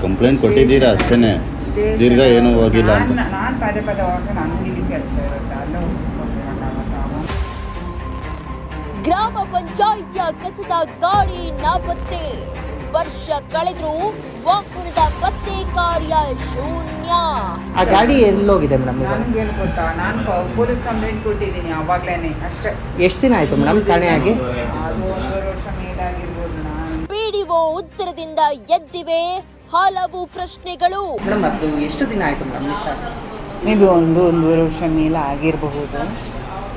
Complaint ಕೊಟ್ಟಿದ್ದೀರಾ ಅಷ್ಟೇ, ದೀರ್ಘ ಏನೂ ಹೋಗಿಲ್ಲ ಅಂತ. ನಾನು ಪದೇ ಪದೇ ಹೋಗಿ ನನಗೆ ಇಲ್ಲಿ ಕೆಲಸ ಇರುತ್ತೆ, ಅಲ್ಲೇ ಗ್ರಾಮ ಪಂಚಾಯಿತಿಯ ಕಸದ ಗಾಡಿ ನಾಪತ್ತೆ. ವರ್ಷ ಕಳೆದ್ರೂ ವಾಹನದ ಪತ್ತೆ ಕಾರ್ಯ ಶೂನ್ಯ. ಆ ಗಾಡಿ ಎಲ್ಲೋಗಿದೆ ಮೇಡಮ್? ನನಗೆ ಏನು ಗೊತ್ತಾ, ನಾನು ಪೊಲೀಸ್ ಕಂಪ್ಲೇಂಟ್ ಕೊಟ್ಟಿದ್ದೀನಿ ಅವಾಗ್ಲೇನೆ ಅಷ್ಟೇ. ಎಷ್ಟು ದಿನ ಆಯ್ತು ಮೇಡಮ್ ಕಾಣೆಯಾಗಿ? ಅದು 1.5 ವರ್ಷ ಮೇಲಾಗಿರ್ಬೋದು. ಪಿಡಿಒ ಉತ್ತರದಿಂದ ಎದ್ದಿವೆ ಹಲವು ಪ್ರಶ್ನೆಗಳು. ಮೇಡಮ್ ಅದು ಎಷ್ಟು ದಿನ ಆಯ್ತು ಮೇಡಮ್ ಮಿಸ್ ಆಗಿ? ಮೇಬಿ 1.5 ವರ್ಷ ಮೇಲೆ ಆಗಿರಬಹುದು.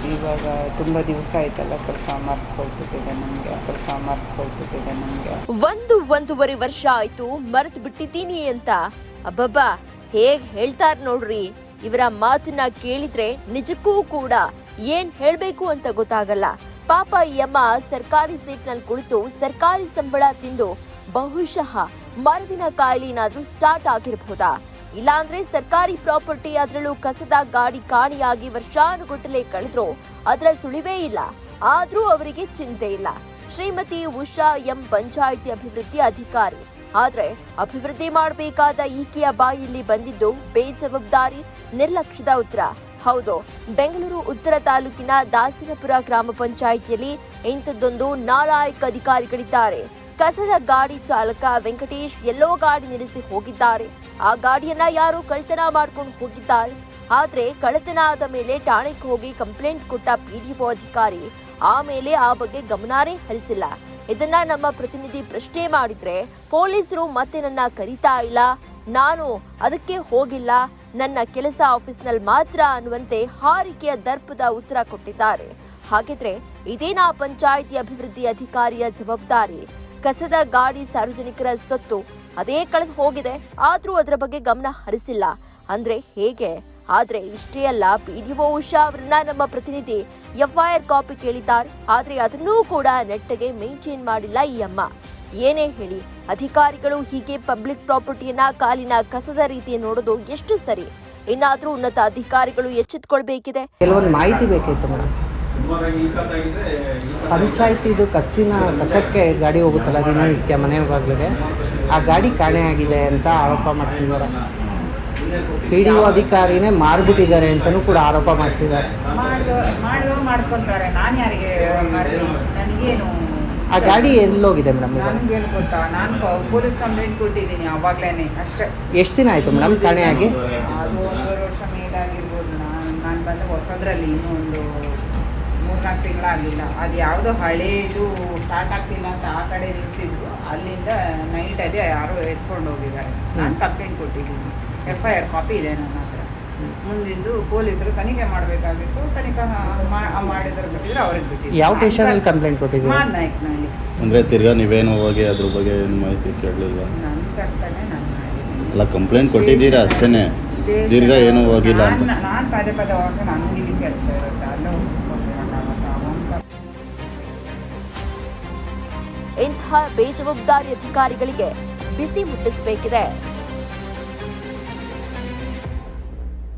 ಇವಾಗ ತುಂಬ ದಿವಸ ಆಯ್ತಲ್ಲ, ಸ್ವಲ್ಪ ಮರ್ತು ಹೋಗ್ಬಿಟ್ಟಿದೆ ನಮಗೆ. 1.5 ವರ್ಷ ಆಯ್ತು ಮರೆತು ಬಿಟ್ಟಿದ್ದೀನಿ ಅಂತ. ಅಬ್ಬಬ್ಬಾ, ಹೇಗ್ ಹೇಳ್ತಾರ ನೋಡ್ರಿ. ಇವರ ಮಾತನ್ನ ಕೇಳಿದ್ರೆ ನಿಜಕ್ಕೂ ಕೂಡ ಏನ್ ಹೇಳ್ಬೇಕು ಅಂತ ಗೊತ್ತಾಗಲ್ಲ. ಪಾಪ ಈ ಅಮ್ಮ ಸರ್ಕಾರಿ ಸೀಟ್ನಲ್ಲಿ ಕುಳಿತು ಸರ್ಕಾರಿ ಸಂಬಳ ತಿಂದು ಬಹುಶಃ ಮರದಿನ ಕಾಯಿಲೆ ಏನಾದ್ರೂ ಸ್ಟಾರ್ಟ್ ಆಗಿರಬಹುದಾ? ಇಲ್ಲಾಂದ್ರೆ ಸರ್ಕಾರಿ ಪ್ರಾಪರ್ಟಿ, ಅದ್ರಲ್ಲೂ ಕಸದ ಗಾಡಿ ಕಾಣೆಯಾಗಿ ವರ್ಷಾನುಗಟ್ಟಲೆ ಕಳೆದ್ರು ಅದರ ಸುಳಿವೇ ಇಲ್ಲ. ಆದ್ರೂ ಅವರಿಗೆ ಚಿಂತೆ ಇಲ್ಲ. ಶ್ರೀಮತಿ ಉಷಾ ಎಂ ಪಂಚಾಯಿತಿ ಅಭಿವೃದ್ಧಿ ಅಧಿಕಾರಿ. ಆದ್ರೆ ಅಭಿವೃದ್ಧಿ ಮಾಡಬೇಕಾದ ಈಕೆಯ ಬಾಯಲ್ಲಿ ಬಂದಿದ್ದು ಬೇಜವಾಬ್ದಾರಿ, ನಿರ್ಲಕ್ಷ್ಯದ ಉತ್ತರ. ಹೌದು, ಬೆಂಗಳೂರು ಉತ್ತರ ತಾಲೂಕಿನ ದಾಸನಪುರ ಗ್ರಾಮ ಪಂಚಾಯಿತಿಯಲ್ಲಿ ಇಂಥದ್ದೊಂದು ನಾಲಾಯಕ ಅಧಿಕಾರಿಗಳಿದ್ದಾರೆ. ಕಸದ ಗಾಡಿ ಚಾಲಕ ವೆಂಕಟೇಶ್ ಎಲ್ಲೋ ಗಾಡಿ ನಿಲ್ಲಿಸಿ ಹೋಗಿದ್ದಾರೆ. ಆ ಗಾಡಿಯನ್ನ ಯಾರು ಕಳ್ಳತನ ಮಾಡ್ಕೊಂಡು ಹೋಗಿದ್ದಾರೆ. ಆದ್ರೆ ಕಳ್ಳತನ ಆದ ಮೇಲೆ ಠಾಣೆಗೆ ಹೋಗಿ ಕಂಪ್ಲೇಂಟ್ ಕೊಟ್ಟ ಪಿಡಿಒ ಅಧಿಕಾರಿ ಆಮೇಲೆ ಆ ಬಗ್ಗೆ ಗಮನನೇ ಹರಿಸಿಲ್ಲ. ಇದನ್ನ ನಮ್ಮ ಪ್ರತಿನಿಧಿ ಪ್ರಶ್ನೆ ಮಾಡಿದ್ರೆ ಪೊಲೀಸರು ಮತ್ತೆ ನನ್ನ ಕರೀತಾ ಇಲ್ಲ, ನಾನು ಅದಕ್ಕೆ ಹೋಗಿಲ್ಲ, ನನ್ನ ಕೆಲಸ ಆಫೀಸ್ನಲ್ಲಿ ಮಾತ್ರ ಅನ್ನುವಂತೆ ಹಾರಿಕೆಯ ದರ್ಪದ ಉತ್ತರ ಕೊಟ್ಟಿದ್ದಾರೆ. ಹಾಗಿದ್ರೆ ಇದೇನಾ ಪಂಚಾಯಿತಿ ಅಭಿವೃದ್ಧಿ ಅಧಿಕಾರಿಯ ಜವಾಬ್ದಾರಿ? ಕಸದ ಗಾಡಿ ಸಾರ್ವಜನಿಕರ ಸೊತ್ತು, ಅದೇ ಕಳೆದು ಹೋಗಿದೆ, ಆದ್ರೂ ಅದರ ಬಗ್ಗೆ ಗಮನ ಹರಿಸಿಲ್ಲ ಅಂದ್ರೆ ಹೇಗೆ? ಆದ್ರೆ ಇಷ್ಟೇ ಅಲ್ಲ, ಪಿಡಿಒ ಉಷಾ ಅವರನ್ನ ನಮ್ಮ ಪ್ರತಿನಿಧಿ ಎಫ್ಐಆರ್ ಕಾಪಿ ಕೇಳಿದ್ದಾರೆ. ಆದ್ರೆ ಅದನ್ನೂ ಕೂಡ ನೆಟ್ಟಗೆ ಮೇಂಟೈನ್ ಮಾಡಿಲ್ಲ ಈ ಅಮ್ಮ. ಏನೇ ಹೇಳಿ, ಅಧಿಕಾರಿಗಳು ಹೀಗೆ ಪಬ್ಲಿಕ್ ಪ್ರಾಪರ್ಟಿಯನ್ನ ಕಾಲಿನ ಕಸದ ರೀತಿ ನೋಡೋದು ಎಷ್ಟು ಸರಿ? ಇನ್ನಾದ್ರೂ ಉನ್ನತ ಅಧಿಕಾರಿಗಳು ಎಚ್ಚೆತ್ತುಕೊಳ್ಬೇಕಿದೆ. ಕೆಲವೊಂದು ಮಾಹಿತಿ ಬೇಕಿತ್ತು ಮೇಡಮ್. ಪಂಚಾಯತಿದು ಕಸಕ್ಕೆ ಗಾಡಿ ಹೋಗುತ್ತಲ್ಲ ದಿನನಿತ್ಯ ಮನೆ ಬಾಗಿಲಿಗೆ, ಆ ಗಾಡಿ ಕಾಣೆಯಾಗಿದೆ ಅಂತ ಆರೋಪ ಮಾಡ್ತಿದ್ದಾರೆ. ಪಿಡಿಒ ಅಧಿಕಾರಿನೇ ಮಾರ್ಬಿಟ್ಟಿದ್ದಾರೆ ಅಂತಲೂ ಕೂಡ ಆರೋಪ ಮಾಡ್ತಿದ್ದಾರೆ. ಮಾಡ್ಕೊಂತಾರೆ. ನಾನು ಯಾರಿಗೆ ನನಗೇನು? ಆ ಗಾಡಿ ಎಲ್ಲೋಗಿದೆ ಮೇಡಮ್? ನನಗೇನು ಗೊತ್ತಾ, ನಾನು ಪೊಲೀಸ್ ಕಂಪ್ಲೇಂಟ್ ಕೊಟ್ಟಿದ್ದೀನಿ ಅವಾಗ್ಲೇನೆ ಅಷ್ಟೇ. ಎಷ್ಟು ದಿನ ಆಯ್ತು ಮೇಡಮ್ ಕಾಣೆಯಾಗಿ? ಅದು 1.5 ವರ್ಷ ಮೇಲಾಗಿರ್ಬೋದು. ನಾನು ಬಂದು ಹೊಸದ್ರಲ್ಲಿ ಇನ್ನೂ ಒಂದು 3-4 ತಿಂಗಳಾಗಲಿಲ್ಲ. ಅದು ಯಾವುದೋ ಹಳೇದು ಸ್ಟಾರ್ಟ್ ಆಗ್ತಿಲ್ಲ ಅಂತ ಆ ಕಡೆ ನಿಲ್ಲಿಸಿದ್ರು. ಅಲ್ಲಿಂದ ನೈಟಲ್ಲಿ ಯಾರೋ ಎತ್ಕೊಂಡು ಹೋಗಿದ್ದಾರೆ. ನಾನು ಕಂಪ್ಲೇಂಟ್ ಕೊಟ್ಟಿದ್ದೀನಿ, ಎಫ್ಐಆರ್ ಕಾಪಿ ಇದೆ ನನ್ನ ಹತ್ರ. ಮುಂದಿಂದು ಪೊಲೀಸರು ತನಿಖೆ ಮಾಡಬೇಕಾಗಿತ್ತು, ತನಿಖೆ ಮಾಡಿದ್ರೆ ಬಿಟ್ಟಿದ್ರೆ ಅವ್ರಿಗೆ ಬಿಟ್ಟಿದ್ರು. ಯಾವ ಸ್ಟೇಷನಲ್ಲಿ ಕಂಪ್ಲೇಂಟ್ ಕೊಟ್ಟಿದ್ದೀವಿ? ನಾಯಕನಹಳ್ಳಿ. ಅಂದರೆ ತಿರ್ಗಾ ನೀವೇನು ಹೋಗಿ ಅದ್ರ ಬಗ್ಗೆ ಏನು ಮಾಹಿತಿ ಕೇಳಲಿಲ್ಲ? ನನ್ನ ಕರ್ತನೆ ನಾನು ಮಾಡಿದ್ದೀನಿ. ಅಲ್ಲ, ಕಂಪ್ಲೇಂಟ್ ಕೊಟ್ಟಿದ್ದೀರಾ ಅಷ್ಟೇ, ದೀರ್ಘ ಏನೂ ಹೋಗಿಲ್ಲ ಅಂತ. ನಾನು ಪದೇ ಪದೇ ಹೋಗಿ ನನಗೆ ಇಲ್ಲಿ ಕೆಲಸ ಇರುತ್ತೆ, ಅಲ್ಲೇ ಇಂತಹ ಬೇಜವಾಬ್ದಾರಿ ಅಧಿಕಾರಿಗಳಿಗೆ ಬಿಸಿ ಮುಟ್ಟಿಸಬೇಕಿದೆ.